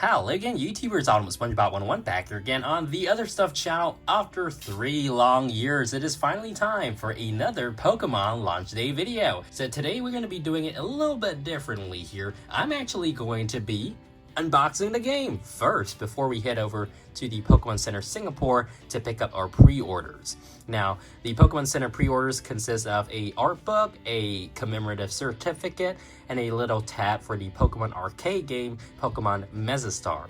Hello again, YouTubers, Autumn SpongeBob 101 back here again on the Other Stuff channel. After 3 long years, it is finally time for another Pokemon launch day video. So today we're going to be doing it a little bit differently here. I'm actually going to be unboxing the game first before we head over to the Pokemon Center Singapore to pick up our pre-orders. Now, the Pokemon Center pre-orders consist of a art book, a commemorative certificate, and a little tab for the Pokemon arcade game, Pokemon Mezastar.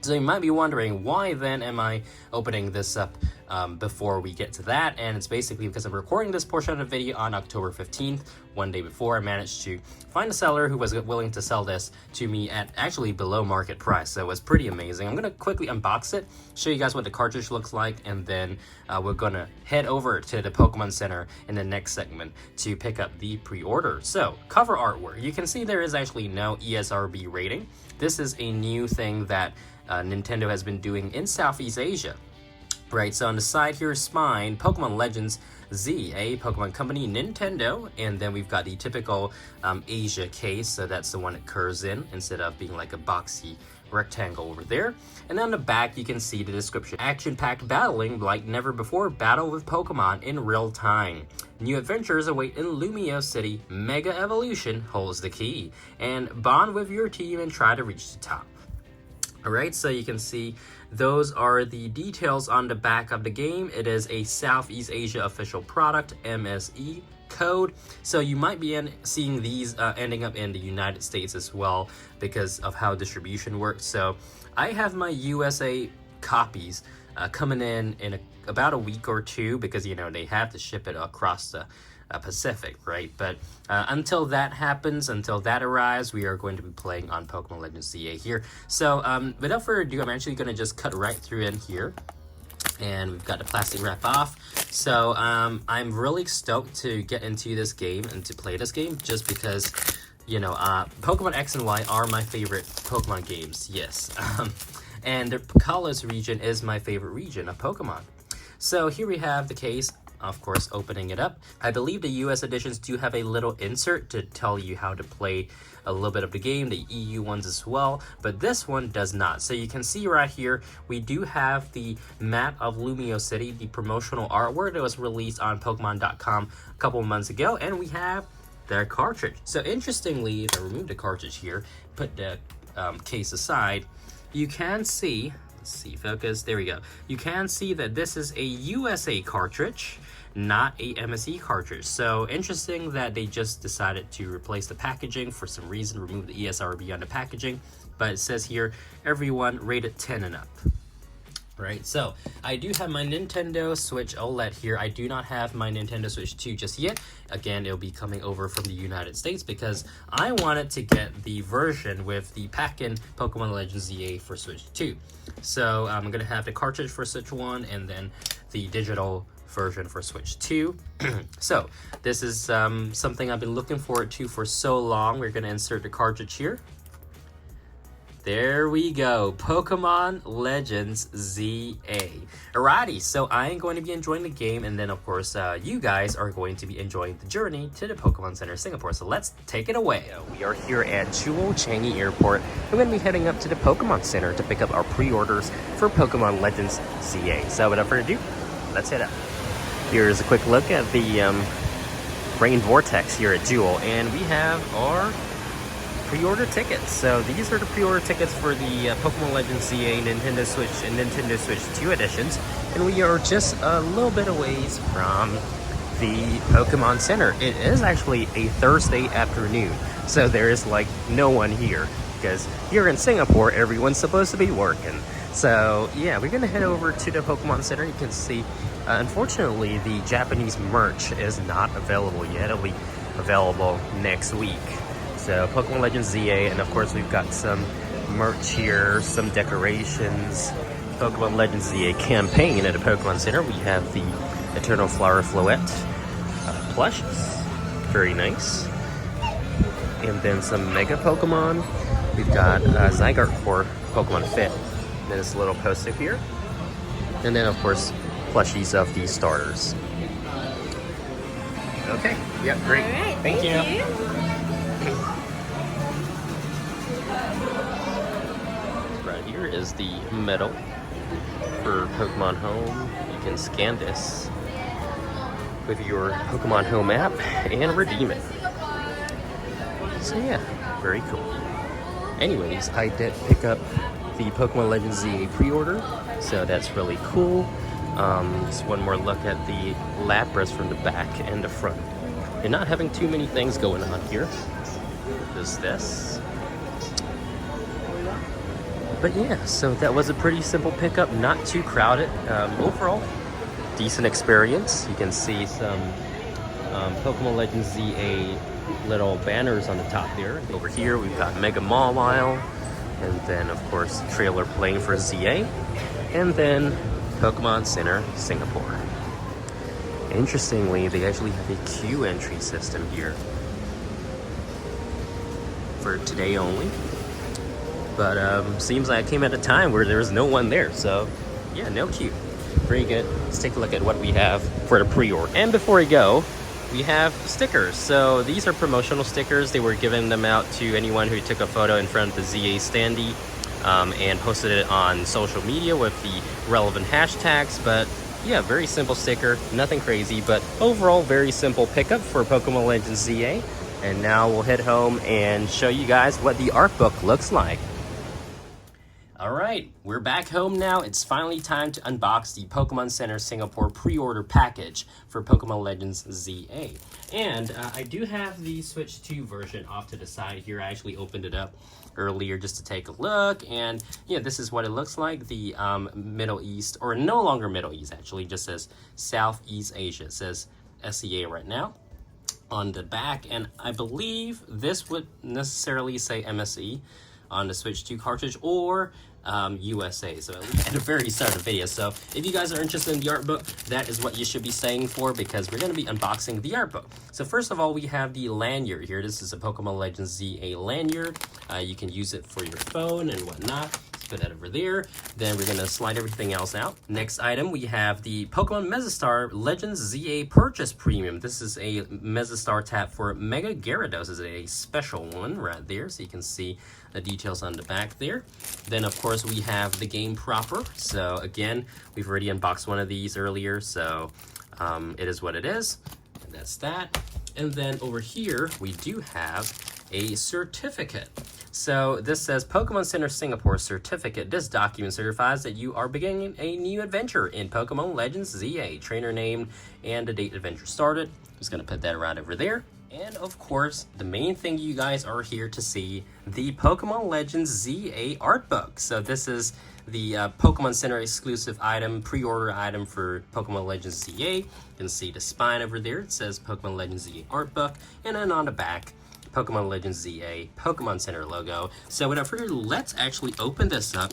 So you might be wondering, why then am I opening this up before we get to that? And it's basically because I'm recording this portion of the video on October 15th, one day before I managed to find a seller who was willing to sell this to me at actually below market price. So it was pretty amazing. I'm going to quickly unbox it, show you guys what the cartridge looks like, and then we're going to head over to the Pokemon Center in the next segment to pick up the pre-order. So, cover artwork. You can see there is actually no ESRB rating. This is a new thing that Nintendo has been doing in Southeast Asia. Right, so on the side here is Spine, Pokemon Legends Z, Pokemon Company, Nintendo, and then we've got the typical Asia case, so that's the one it curves in instead of being like a boxy rectangle over there. And on the back you can see the description: action-packed battling like never before, battle with Pokemon in real time. New adventures await in Lumio City, Mega Evolution holds the key, and bond with your team and try to reach the top. Alright, so you can see those are the details on the back of the game. It is a Southeast Asia official product, MSE code. So you might be seeing these ending up in the United States as well because of how distribution works. So I have my USA copies coming in about a week or two because, you know, they have to ship it across the Pacific, right? But until that happens, until that arrives, we are going to be playing on Pokemon Legends ZA here. So without further ado, I'm actually going to just cut right through in here. And we've got the plastic wrap off. So I'm really stoked to get into this game and to play this game just because, you know, Pokemon X and Y are my favorite Pokemon games, yes. And the Kalos region is my favorite region of Pokemon. So here we have the case. Of course, opening it up. I believe the US editions do have a little insert to tell you how to play a little bit of the game, the EU ones as well, but this one does not. So you can see right here, we do have the map of Lumio City, the promotional artwork that was released on Pokemon.com a couple months ago, and we have their cartridge. So interestingly, if I remove the cartridge here, put the case aside, you can see, let's see, focus, there we go. You can see that this is a USA cartridge, not a MSE cartridge. So interesting that they just decided to replace the packaging for some reason, remove the ESRB on the packaging, but it says here, everyone rated 10 and up. Right, so I do have my Nintendo Switch OLED here. I do not have my Nintendo Switch 2 just yet. Again, it'll be coming over from the United States because I wanted to get the version with the pack-in Pokemon Legends ZA for Switch 2. So I'm going to have the cartridge for Switch 1 and then the digital version for Switch 2. So this is something I've been looking forward to for so long. We're going to insert the cartridge here. There we go, Pokemon Legends ZA. Alrighty, so I am going to be enjoying the game, and then of course you guys are going to be enjoying the journey to the Pokemon Center Singapore. So let's take it away. We are here at Jewel Changi Airport. We're going to be heading up to the Pokemon Center to pick up our pre-orders for Pokemon Legends ZA. So without further ado, let's head up. Here's a quick look at the Rain Vortex here at Jewel, and we have our pre-order tickets. So these are the pre-order tickets for the Pokemon Legends ZA, Nintendo Switch, and Nintendo Switch 2 editions. And we are just a little bit away from the Pokemon Center. It is actually a Thursday afternoon, so there is like no one here because here in Singapore, everyone's supposed to be working. So yeah, we're gonna head over to the Pokemon Center. You can see, unfortunately, the Japanese merch is not available yet. It'll be available next week. So Pokemon Legends ZA, and of course we've got some merch here, some decorations. Pokemon Legends ZA campaign at the Pokemon Center. We have the Eternal Flower Floette plushes, very nice. And then some Mega Pokemon. We've got Zygarde for Pokemon Fit. Then this little poster here. And then of course plushies of the starters. Okay, yep, great. All right, thank you. is the medal for Pokemon Home. You can scan this with your Pokemon Home app and redeem it. So yeah, very cool. Anyways, I did pick up the Pokemon Legends ZA pre-order, so that's really cool. Just one more look at the Lapras from the back and the front. You're not having too many things going on here. There's this. But yeah, so that was a pretty simple pickup, not too crowded. Overall, decent experience. You can see some Pokemon Legends ZA little banners on the top there. Over here, we've got Mega Mawile, and then of course trailer playing for ZA, and then Pokemon Center Singapore. Interestingly, they actually have a queue entry system here for today only. But seems like I came at a time where there was no one there, so yeah, no queue. Very good. Let's take a look at what we have for the pre-order. And before we go, we have stickers. So these are promotional stickers. They were giving them out to anyone who took a photo in front of the ZA standee and posted it on social media with the relevant hashtags. But yeah, very simple sticker, nothing crazy, but overall very simple pickup for Pokemon Legends ZA. And now we'll head home and show you guys what the art book looks like. Alright, we're back home now. It's finally time to unbox the Pokemon Center Singapore pre-order package for Pokemon Legends ZA. And I do have the Switch 2 version off to the side here. I actually opened it up earlier just to take a look, and yeah, this is what it looks like. The Middle East, or no longer Middle East actually, just says Southeast Asia. It says SEA right now on the back, and I believe this would necessarily say MSE on the Switch 2 cartridge, or USA, so at the very start of the video. So if you guys are interested in the art book, that is what you should be saying for, because we're going to be unboxing the art book. So first of all, we have the lanyard here. This is a Pokemon Legends ZA lanyard. You can use it for your phone and whatnot. Let's put that over there. Then we're going to slide everything else out. Next item, we have the Pokemon Mezastar Legends ZA Purchase Premium. This is a Mezastar tap for Mega Gyarados. This is a special one right there, so you can see the details on the back there. Then of course we have the game proper. So again, we've already unboxed one of these earlier, so it is what it is, and that's that. And then over here we do have a certificate. So this says Pokemon Center Singapore certificate. This document certifies that you are beginning a new adventure in Pokemon Legends ZA. Trainer name and the date adventure started. Just gonna put that right over there. And of course, the main thing you guys are here to see, the Pokemon Legends ZA art book. So this is the Pokemon Center exclusive item, pre-order item for Pokemon Legends ZA. You can see the spine over there. It says Pokemon Legends ZA art book. And then on the back, Pokemon Legends ZA Pokemon Center logo. So without further ado, let's actually open this up.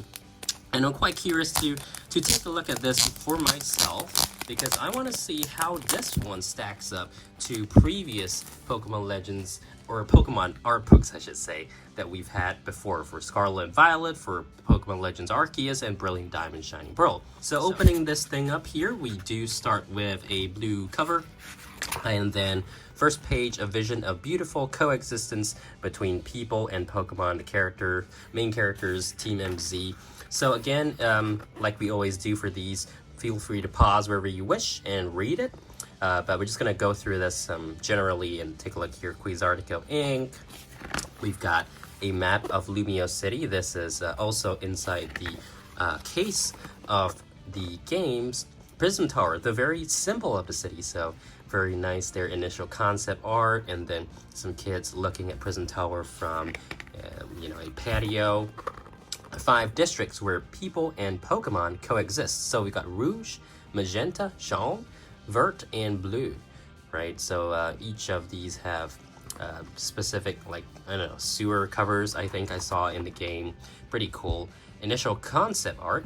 And I'm quite curious to take a look at this for myself, because I want to see how this one stacks up to previous Pokemon Legends, or Pokemon art books I should say, that we've had before for Scarlet and Violet, for Pokemon Legends Arceus, and Brilliant Diamond Shining Pearl. So opening this thing up here, we do start with a blue cover, and then first page, a vision of beautiful coexistence between people and Pokemon, the main characters, Team MZ. So again, like we always do for these, feel free to pause wherever you wish and read it. But we're just going to go through this generally and take a look here. Quizartico Inc. We've got a map of Lumio City. This is also inside the case of the game's Prism Tower, the very symbol of the city. So very nice, their initial concept art, and then some kids looking at Prism Tower from a patio. 5 districts where people and Pokemon coexist. So we've got Rouge, Magenta, Jaune, Vert, and Blue, right? So each of these have specific, sewer covers I think I saw in the game. Pretty cool. Initial concept art.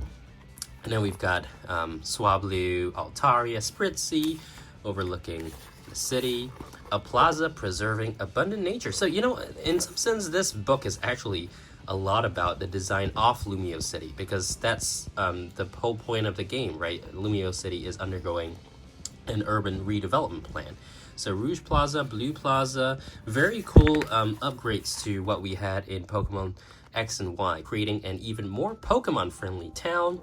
And then we've got Swablu, Altaria, Spritzy, overlooking the city. A plaza preserving abundant nature. So, in some sense, this book is actually a lot about the design of Lumio City, because that's the whole point of the game, right? Lumio City is undergoing an urban redevelopment plan. So Rouge Plaza, Blue Plaza, very cool upgrades to what we had in Pokemon X and Y, creating an even more Pokemon-friendly town.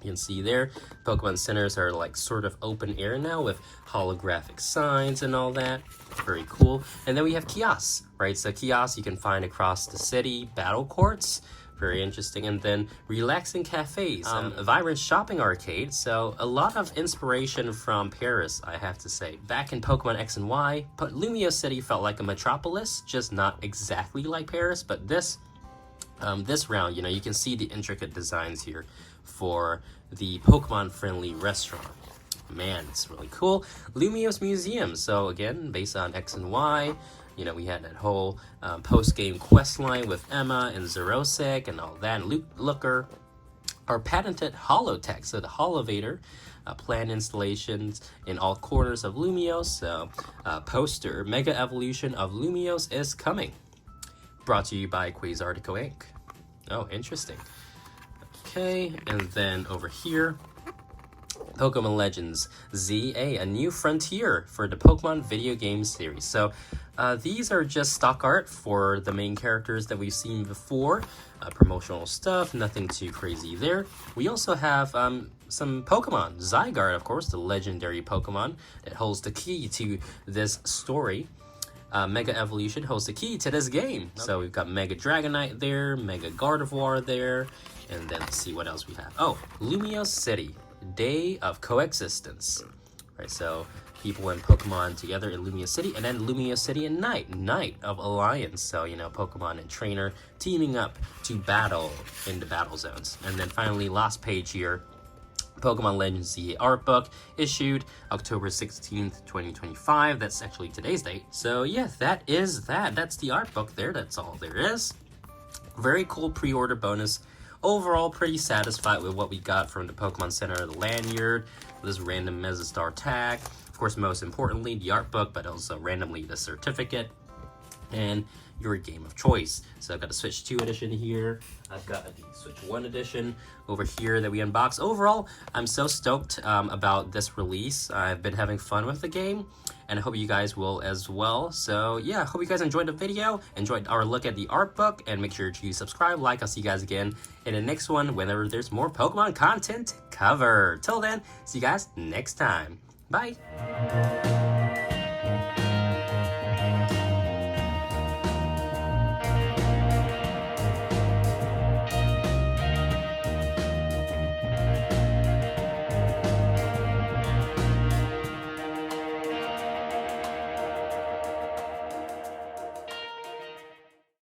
You can see there, Pokemon centers are like sort of open air now with holographic signs and all that. Very cool. And then we have kiosks, right? So kiosks you can find across the city, battle courts. Very interesting. And then relaxing cafes, a vibrant shopping arcade. So a lot of inspiration from Paris, I have to say. Back in Pokemon X and Y, Lumio City felt like a metropolis, just not exactly like Paris. But this round, you can see the intricate designs here for the Pokemon-friendly restaurant. Man, it's really cool. Lumio's Museum. So again, based on X and Y, we had that whole post-game quest line with Emma and Zerosik and all that. And Looker, our patented holotech, so the Holovator, planned installations in all corners of Lumios. So poster, Mega Evolution of Lumios is coming. Brought to you by Quasartico Inc. Oh, interesting. Okay, and then over here, Pokemon Legends ZA, a new frontier for the Pokemon video game series. So these are just stock art for the main characters that we've seen before. Promotional stuff, nothing too crazy there. We also have some Pokemon. Zygarde, of course, the legendary Pokemon that holds the key to this story. Mega Evolution holds the key to this game. So we've got Mega Dragonite there, Mega Gardevoir there, and then let's see what else we have. Oh, Lumio City, Day of Coexistence. Right, so people and Pokemon together in Lumio City, and then Lumio City at night, Night of Alliance. So, Pokemon and Trainer teaming up to battle in the battle zones. And then finally, last page here, Pokemon Legends ZA Artbook, issued October 16th, 2025. That's actually today's date. So yeah, that's the Artbook there. That's all there is. Very cool pre-order bonus. Overall, pretty satisfied with what we got from the Pokemon Center, the lanyard, this random Mezastar tag. Of course, most importantly, the Artbook, but also randomly the certificate and your game of choice. So I've got a Switch 2 edition here. I've got the Switch 1 edition over here that we unboxed. Overall, I'm so stoked about this release. I've been having fun with the game, and I hope you guys will as well. So yeah, hope you guys enjoyed the video, enjoyed our look at the Artbook, and make sure to subscribe, like. I'll see you guys again in the next one whenever there's more Pokemon content covered. Till then, see you guys next time. Bye!